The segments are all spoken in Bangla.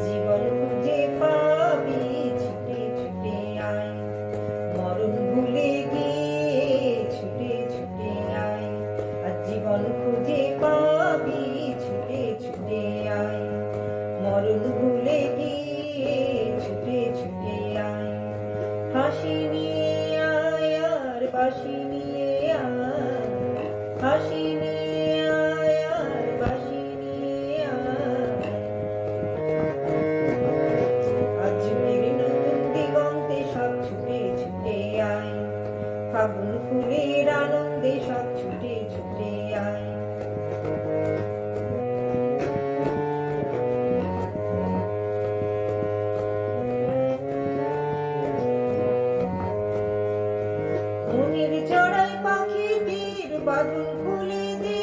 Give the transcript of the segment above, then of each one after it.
জীবন খুঁজে পাবি ছুটে ছুটে আয়, মরণ ভুলে গিয়ে ছুটে ছুটে আয়। আর জীবন খুঁজে পাবি ছুটে ছুটে আয়, মরণ ভুলে গিয়ে ছুটে ছুটে আয়। হাসি নিয়ে আয় আর বাঁশি নিয়ে আয়, হাসি নিয়ে আয় আর বাঁশি নিয়ে আয়। আজ যুগের নতুন দিগন্তে সব ছুটে ছুটে আয়, ফাগুন ফুলের আনন্দে সব ছুটে ছুটে আয়। মনের চড়াই পাখিদের বাঁধন খুলে দে,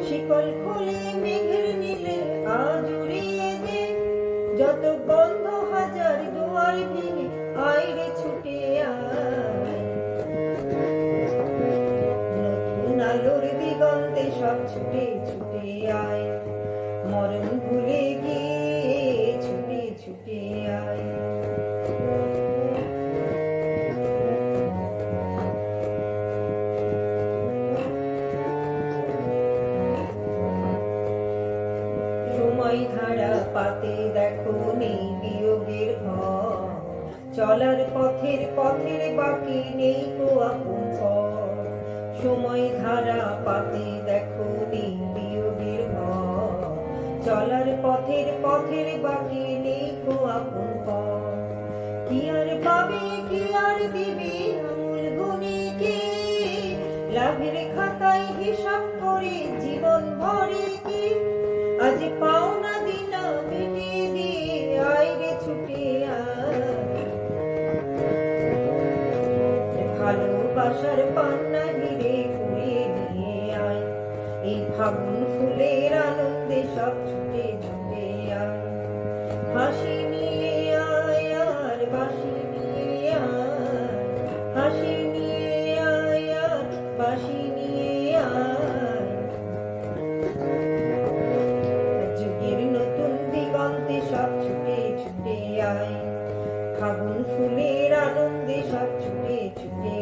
শিকল খুলে মেঘের নীলে আজ উড়িয়ে দে। যত বন্ধ হাজার দুয়ার ভেঙে আয় রে ছুটে আয়, নতুন আলোর দিগন্তে সব ছুটে ছুটে আয়, মরণ ভুলে গিয়ে ছুটে ছুটে আয়। সময় ধারা পাতে দেখো নেই বিয়োগের ঘর, চলার পথের পথের বাকি নেই কো আপন পর। সময় ধারা পাতে দেখো নেই বিয়োগের ঘর, চলার পথের পথের বাকি নেই কো আপন পর। কি আর পাবে কি আর দিবি আমূল গুণে কি, লাভের খাতায় হিসাব করে জীবন ভরে কি। আজ পাওনা দিনা মিটিয়ে দিয়ে আয় রে ছুটে আয়, ভালোবাসার পান্না হিরে কুড়িয়ে নিয়ে আয়। এই ফাগুন ফুলের আনন্দে সব ছুটে ছুটে আয়, হাসি নিয়ে আয় আর বাঁশি নিয়ে আয়, হাসি নিয়ে আয় আর বাঁশি নিয়ে আয়। যুগের নতুন দিগন্তে সব ছুটে ছুটে আয়, ফাগুন ফুলের আনন্দে সব ছুটে ছুটে